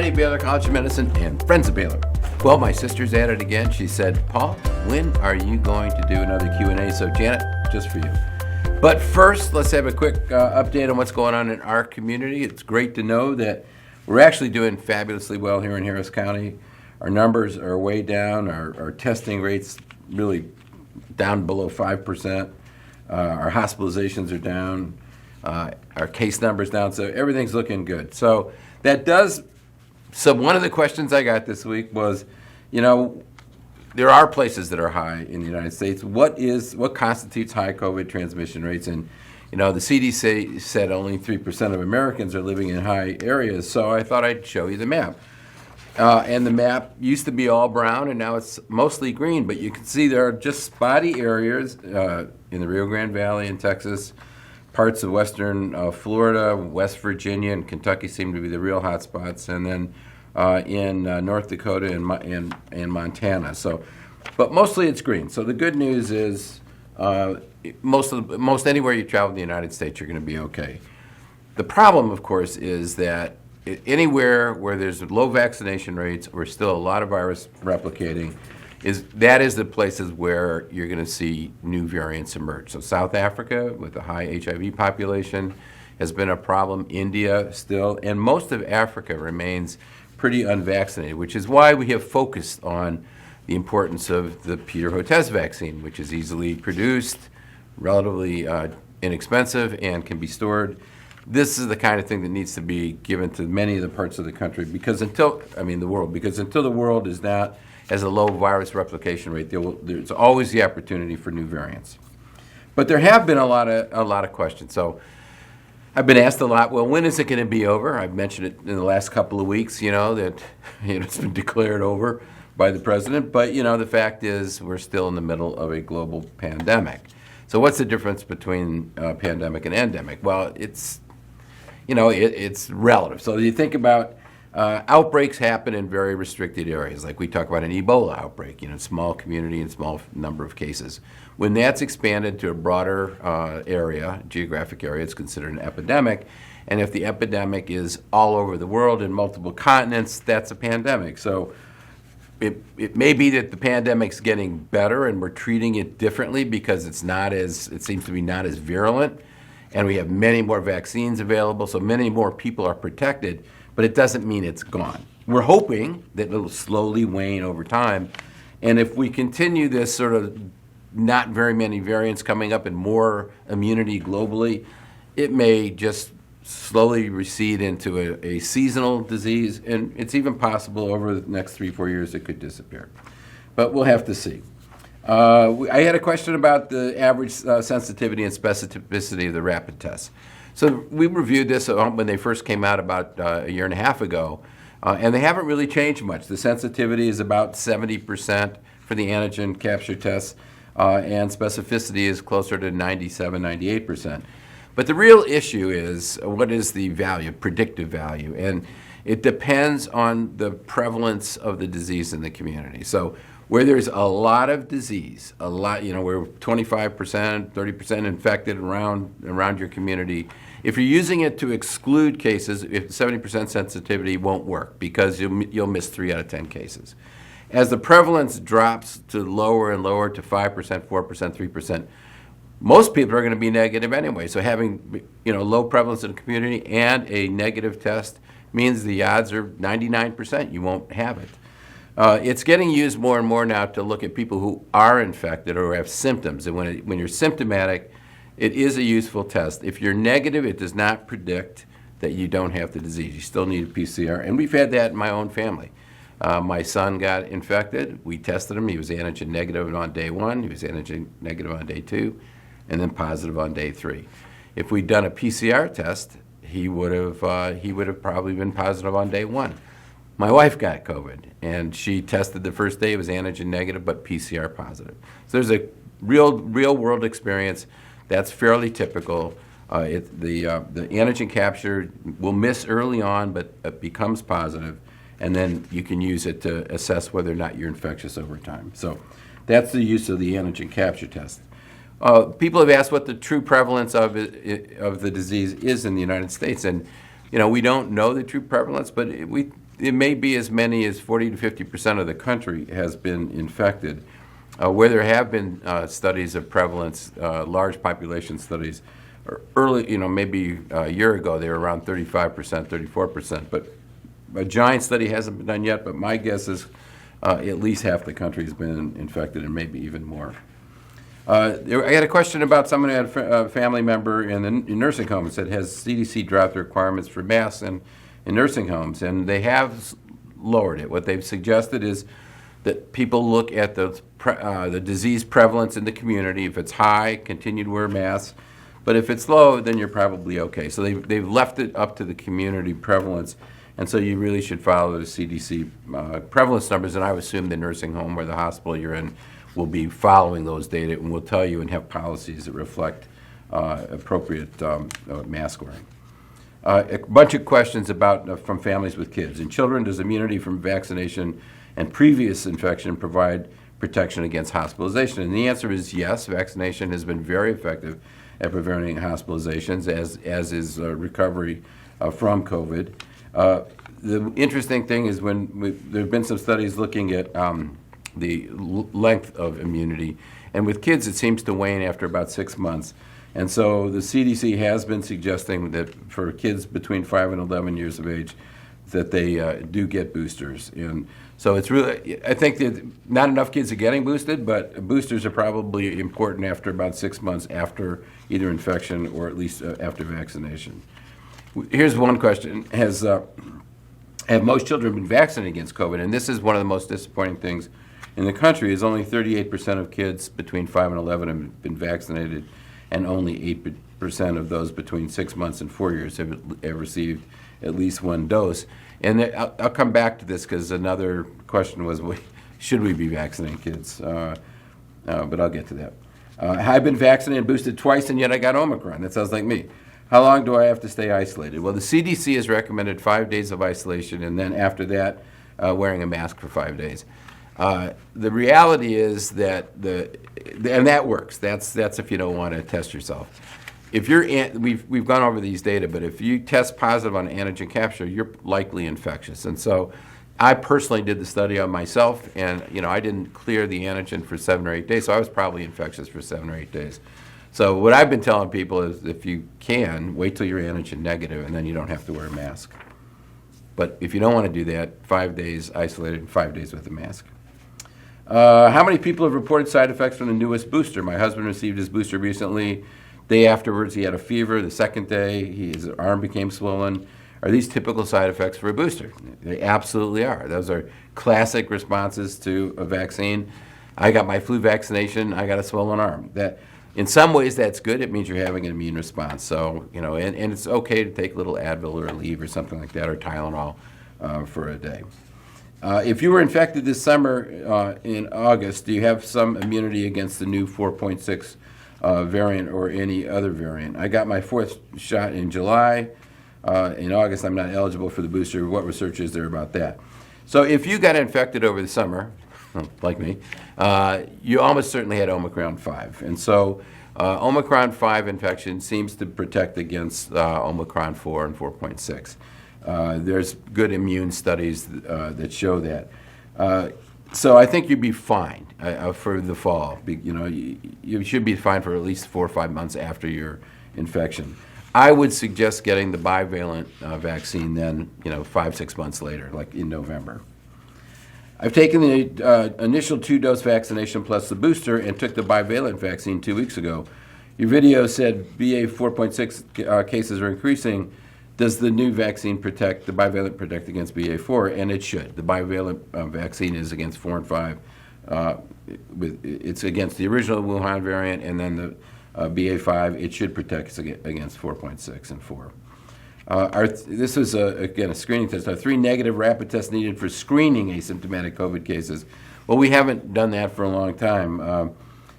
Friday, Baylor College of Medicine and Friends of Baylor. Well, my sister's at it again. She said, Paul, when are you going to do another Q&A? So Janet, just for you. But first, let's have a quick update on what's going on in our community. It's great to know that we're actually doing fabulously well here in Harris County. Our numbers are way down. Our testing rates really down below 5%. Our hospitalizations are down. Our case numbers down. So everything's looking good. So that does. So one of the questions I got this week was, there are places that are high in the United States. What constitutes high COVID transmission rates? And, the CDC said only 3% of Americans are living in high areas. So I thought I'd show you the map. And the map used to be all brown, and now it's mostly green. But you can see there are just spotty areas in the Rio Grande Valley in Texas, parts of western Florida, West Virginia, and Kentucky seem to be the real hot spots, and then in North Dakota and Montana. So, but mostly it's green. So the good news is most anywhere you travel in the United States, you're going to be okay. The problem, of course, is that anywhere where there's low vaccination rates or still a lot of virus replicating, that is the places where you're going to see new variants emerge. So South Africa, with a high HIV population, has been a problem. India still, and most of Africa remains pretty unvaccinated, which is why we have focused on the importance of the Peter Hotez vaccine, which is easily produced, relatively inexpensive, and can be stored. This is the kind of thing that needs to be given to many of the parts of the country the world is not has a low virus replication rate. There's always the opportunity for new variants. But there have been a lot of questions. So I've been asked a lot, well, when is it going to be over? I've mentioned it in the last couple of weeks, that it's been declared over by the president. But, the fact is we're still in the middle of a global pandemic. So what's the difference between pandemic and endemic? Well, it's relative. So you think about outbreaks happen in very restricted areas, like we talk about an Ebola outbreak, small community and small number of cases. When that's expanded to a broader geographic area, it's considered an epidemic. And if the epidemic is all over the world in multiple continents, that's a pandemic. So it may be that the pandemic's getting better and we're treating it differently because it seems to be not as virulent, and we have many more vaccines available, so many more people are protected. But it doesn't mean it's gone. We're hoping that it'll slowly wane over time. And if we continue this sort of not very many variants coming up and more immunity globally, it may just slowly recede into a seasonal disease. And it's even possible over the next 3-4 years it could disappear. But we'll have to see. I had a question about the average sensitivity and specificity of the rapid tests. So we reviewed this when they first came out about a year and a half ago, and they haven't really changed much. The sensitivity is about 70% for the antigen capture tests, and specificity is closer to 97, 98%. But the real issue is, what is the value, predictive value? And it depends on the prevalence of the disease in the community. So where there's a lot of disease, where 25%, 30% infected around your community, if you're using it to exclude cases, if 70% sensitivity won't work because you'll miss 3 out of 10 cases. As the prevalence drops to lower and lower to 5%, 4%, 3%, most people are going to be negative anyway. So having low prevalence in the community and a negative test means the odds are 99% you won't have it. It's getting used more and more now to look at people who are infected or have symptoms. And when you're symptomatic, it is a useful test. If you're negative, it does not predict that you don't have the disease. You still need a PCR. And we've had that in my own family. My son got infected. We tested him. He was antigen negative on day 1. He was antigen negative on day 2, and then positive on day 3. If we'd done a PCR test, he would have probably been positive on day 1. My wife got COVID, and she tested the first day. It was antigen negative, but PCR positive. So there's a real world experience. That's fairly typical. The antigen capture will miss early on, but it becomes positive, and then you can use it to assess whether or not you're infectious over time. So that's the use of the antigen capture test. People have asked what the true prevalence of the disease is in the United States, and we don't know the true prevalence, but we it may be as many as 40 to 50% of the country has been infected. Where there have been studies of prevalence, large population studies, early, maybe a year ago, they were around 35%, 34%. But a giant study hasn't been done yet, but my guess is at least half the country has been infected, and maybe even more. I had a question about someone who had a family member in the nursing home and said, has CDC dropped the requirements for masks in nursing homes? And they have lowered it. What they've suggested is that people look at the disease prevalence in the community. If it's high, continue to wear masks. But if it's low, then you're probably okay. So they've left it up to the community prevalence. And so you really should follow the CDC prevalence numbers. And I would assume the nursing home or the hospital you're in will be following those data and will tell you and have policies that reflect appropriate mask wearing. A bunch of questions from families with kids. In children, does immunity from vaccination and previous infection provide protection against hospitalization? And the answer is yes. Vaccination has been very effective at preventing hospitalizations, as is recovery from COVID. The interesting thing is there have been some studies looking at the length of immunity, and with kids it seems to wane after about 6 months. And so the CDC has been suggesting that for kids between 5 and 11 years of age that they do get boosters. And so it's really, I think that not enough kids are getting boosted, but boosters are probably important after about 6 months after either infection or at least after vaccination. Here's one question. Have most children been vaccinated against COVID? And this is one of the most disappointing things in the country, is only 38% of kids between 5 and 11 have been vaccinated, and only 8% of those between 6 months and 4 years have received at least one dose. And I'll come back to this because another question was, should we be vaccinating kids? But I'll get to that. I've been vaccinated and boosted twice, and yet I got Omicron. That sounds like me. How long do I have to stay isolated? Well, the CDC has recommended 5 days of isolation, and then after that, wearing a mask for 5 days. The reality is that and that works. That's if you don't want to test yourself. If we've gone over these data, but if you test positive on antigen capture, you're likely infectious. And so I personally did the study on myself, and I didn't clear the antigen for 7 or 8 days, so I was probably infectious for 7 or 8 days. So what I've been telling people is, if you can, wait till you're antigen negative, and then you don't have to wear a mask. But if you don't want to do that, 5 days isolated, 5 days with a mask. How many people have reported side effects from the newest booster? My husband received his booster recently. Day afterwards, he had a fever. The second day, his arm became swollen. Are these typical side effects for a booster? They absolutely are. Those are classic responses to a vaccine. I got my flu vaccination. I got a swollen arm. In some ways, that's good. It means you're having an immune response. So, and it's okay to take a little Advil or Aleve or something like that, or Tylenol for a day. If you were infected this summer in August, do you have some immunity against the new 4.6 variant or any other variant? I got my 4th shot in July. In August, I'm not eligible for the booster. What research is there about that? So if you got infected over the summer, like me, you almost certainly had Omicron 5. And so Omicron 5 infection seems to protect against Omicron 4 and 4.6. There's good immune studies that show that. So I think you'd be fine for the fall. You should be fine for at least 4 or 5 months after your infection. I would suggest getting the bivalent vaccine then, 5-6 months later, like in November. I've taken the initial 2-dose vaccination plus the booster and took the bivalent vaccine 2 weeks ago. Your video said BA 4.6 cases are increasing. Does the new vaccine the bivalent protect against BA4? And it should. The bivalent vaccine is against 4 and 5. It's against the original Wuhan variant, and then the BA5. It should protect against 4.6 and 4. This is, again, a screening test. Are 3 negative rapid tests needed for screening asymptomatic COVID cases? Well, we haven't done that for a long time.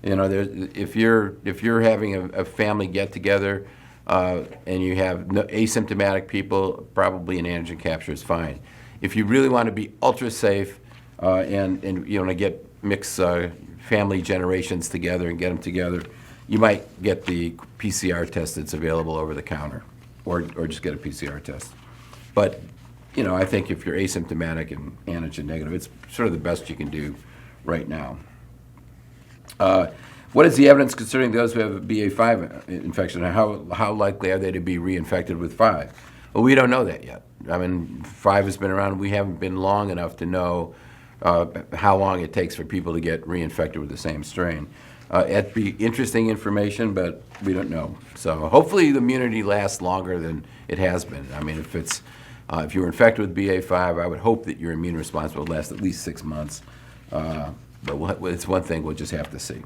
If you're having a family get-together, and you have asymptomatic people, probably an antigen capture is fine. If you really want to be ultra safe and you want to get mixed family generations together and get them together, you might get the PCR test that's available over the counter, or just get a PCR test. But I think if you're asymptomatic and antigen negative, it's sort of the best you can do right now. What is the evidence concerning those who have a BA5 infection, and how likely are they to be reinfected with 5? Well, we don't know that yet. I mean, 5 has been around. We haven't been long enough to know how long it takes for people to get reinfected with the same strain. It'd be interesting information, but we don't know. So hopefully the immunity lasts longer than it has been. I mean, if you were infected with BA5, I would hope that your immune response will last at least 6 months. But it's one thing we'll just have to see.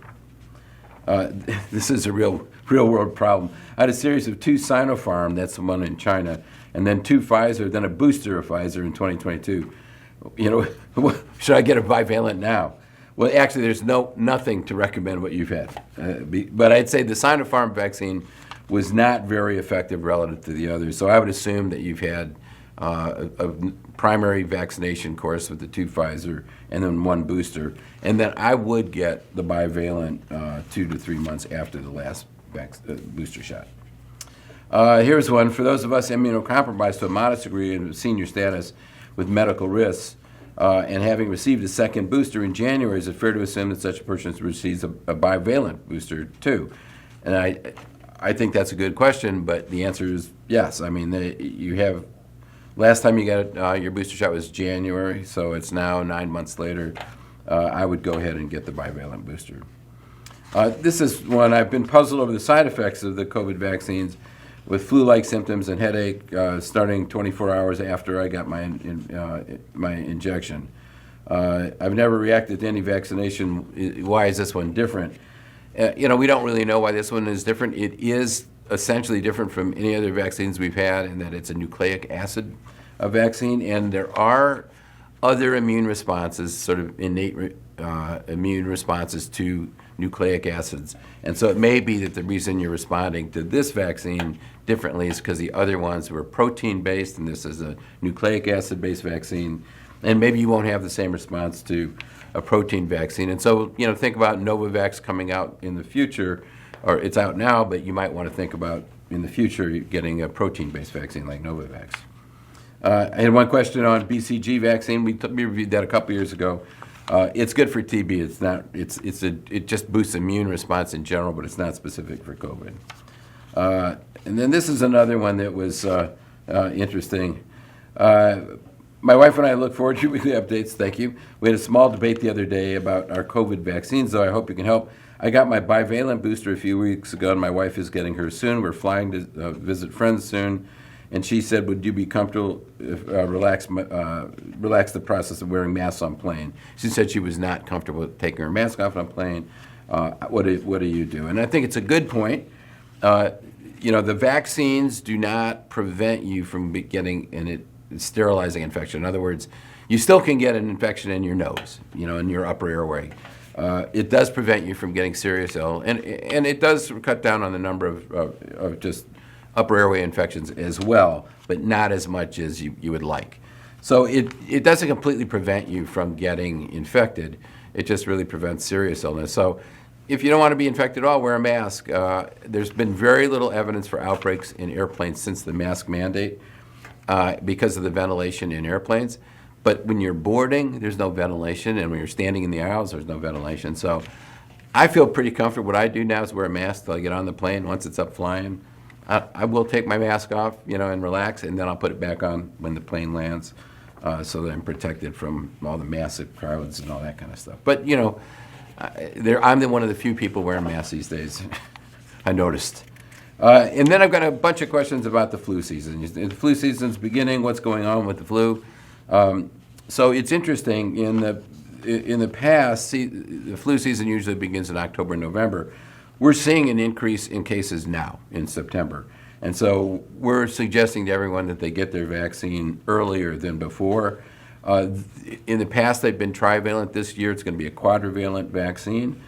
This is a real world problem. I had a series of 2 Sinopharm, that's the one in China, and then 2 Pfizer, then a booster of Pfizer in 2022. Should I get a bivalent now? Well, actually, there's nothing to recommend what you've had. But I'd say the Sinopharm vaccine was not very effective relative to the others. So I would assume that you've had a primary vaccination course with the 2 Pfizer and then 1 booster. And then I would get the bivalent 2 to 3 months after the last booster shot. Here's one. For those of us immunocompromised to a modest degree in senior status with medical risks, and having received a second booster in January, is it fair to assume that such a person receives a bivalent booster too? And I think that's a good question, but the answer is yes. I mean, last time you got your booster shot was January, so it's now 9 months later. I would go ahead and get the bivalent booster. This is one. I've been puzzled over the side effects of the COVID vaccines with flu-like symptoms and headache starting 24 hours after I got my injection. I've never reacted to any vaccination. Why is this one different? We don't really know why this one is different. It is essentially different from any other vaccines we've had in that it's a nucleic acid vaccine, and there are other immune responses, sort of innate immune responses to nucleic acids. And so it may be that the reason you're responding to this vaccine differently is because the other ones were protein-based and this is a nucleic acid-based vaccine. And maybe you won't have the same response to a protein vaccine. And so, think about Novavax coming out in the future, or it's out now, but you might want to think about in the future getting a protein-based vaccine like Novavax. I had one question on Bcg vaccine. We reviewed that a couple years ago. It's good for TB. It's not. It just boosts immune response in general, but it's not specific for COVID. And then this is another one that was interesting. My wife and I look forward to weekly updates. Thank you. We had a small debate the other day about our COVID vaccines, though I hope you can help. I got my bivalent booster a few weeks ago, and my wife is getting hers soon. We're flying to visit friends soon. And she said, would you be comfortable if relax the process of wearing masks on plane? She said she was not comfortable with taking her mask off on a plane. What do you do? And I think it's a good point. The vaccines do not prevent you from getting a sterilizing infection. In other words, you still can get an infection in your nose, in your upper airway. It does prevent you from getting serious ill, and it does cut down on the number of just upper airway infections as well, but not as much as you would like. So it doesn't completely prevent you from getting infected. It just really prevents serious illness. So if you don't want to be infected at all, wear a mask. There's been very little evidence for outbreaks in airplanes since the mask mandate because of the ventilation in airplanes. But when you're boarding, there's no ventilation, and when you're standing in the aisles, there's no ventilation. So I feel pretty comfortable. What I do now is wear a mask till I get on the plane. Once it's up flying, I will take my mask off, and relax, and then I'll put it back on when the plane lands, so that I'm protected from all the massive crowds and all that kind of stuff. But I'm one of the few people wearing masks these days. I noticed. And then I've got a bunch of questions about the flu season. The flu season's beginning. What's going on with the flu? So it's interesting. In the past, the flu season usually begins in October and November. We're seeing an increase in cases now in September. And so we're suggesting to everyone that they get their vaccine earlier than before. In the past, they've been trivalent. This year, it's going to be a quadrivalent vaccine,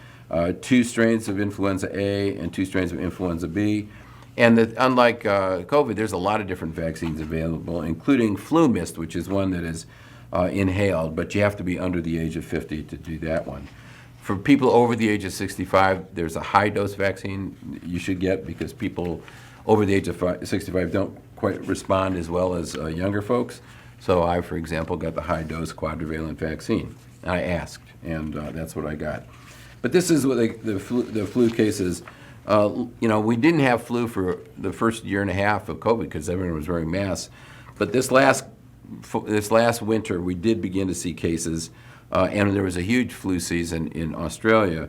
2 strains of influenza A and 2 strains of influenza B. And unlike COVID, there's a lot of different vaccines available, including flu mist, which is one that is inhaled, but you have to be under the age of 50 to do that one. For people over the age of 65, there's a high-dose vaccine you should get because people over the age of 65 don't quite respond as well as younger folks. So I, for example, got the high-dose quadrivalent vaccine. I asked, and that's what I got. But this is what the flu cases. We didn't have flu for the first year and a half of COVID because everyone was wearing masks. But this last winter, we did begin to see cases, and there was a huge flu season in Australia.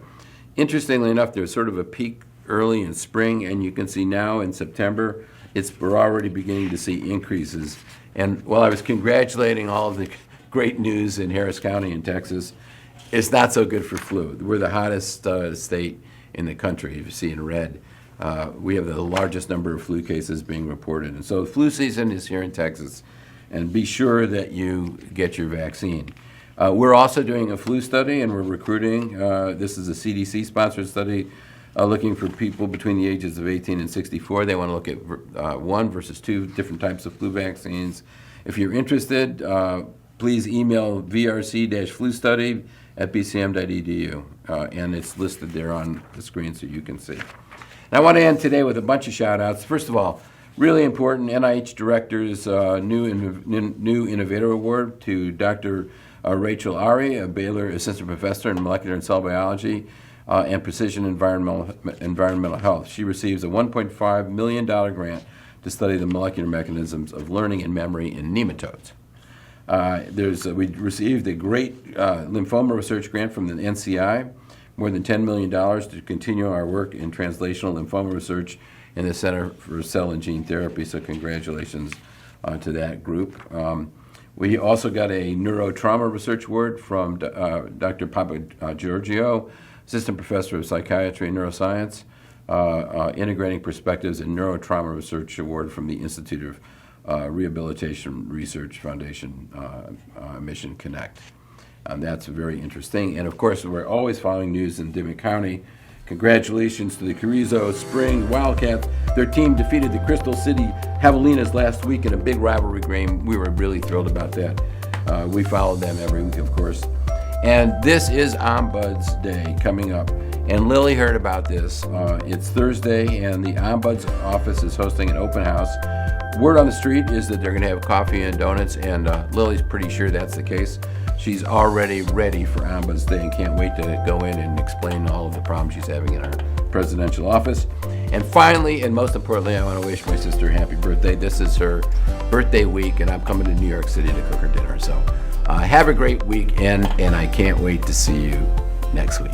Interestingly enough, there was sort of a peak early in spring, and you can see now in September, we're already beginning to see increases. And while I was congratulating all of the great news in Harris County in Texas, it's not so good for flu. We're the hottest state in the country. If you see in red, we have the largest number of flu cases being reported. And so flu season is here in Texas, and be sure that you get your vaccine. We're also doing a flu study, and we're recruiting. This is a CDC-sponsored study looking for people between the ages of 18 and 64. They want to look at 1 versus 2 different types of flu vaccines. If you're interested, please email vrc-flustudy@bcm.edu, and it's listed there on the screen so you can see. And I want to end today with a bunch of shout-outs. First of all, really important NIH Director's new Innovator Award to Dr. Rachel Ari, a Baylor Assistant Professor in Molecular and Cell Biology and Precision Environmental Health. She receives a $1.5 million grant to study the molecular mechanisms of learning and memory in nematodes. We received a great lymphoma research grant from the NCI, more than $10 million to continue our work in translational lymphoma research in the Center for Cell and Gene Therapy, so congratulations to that group. We also got a neurotrauma research award from Dr. Papa Giorgio, Assistant Professor of Psychiatry and Neuroscience, Integrating Perspectives in Neurotrauma Research Award from the Institute of Rehabilitation Research Foundation Mission Connect. That's very interesting. And of course, we're always following news in Dimmitt County. Congratulations to the Carrizo Springs Wildcats. Their team defeated the Crystal City Javelinas last week in a big rivalry game. We were really thrilled about that. We followed them every week, of course. And this is Ombuds Day coming up. And Lily heard about this. It's Thursday, and the Ombuds office is hosting an open house. Word on the street is that they're going to have coffee and donuts, and Lily's pretty sure that's the case. She's already ready for Ombuds Day and can't wait to go in and explain all of the problems she's having in her presidential office. And finally, and most importantly, I want to wish my sister a happy birthday. This is her birthday week, and I'm coming to New York City to cook her dinner. So have a great weekend, and I can't wait to see you next week.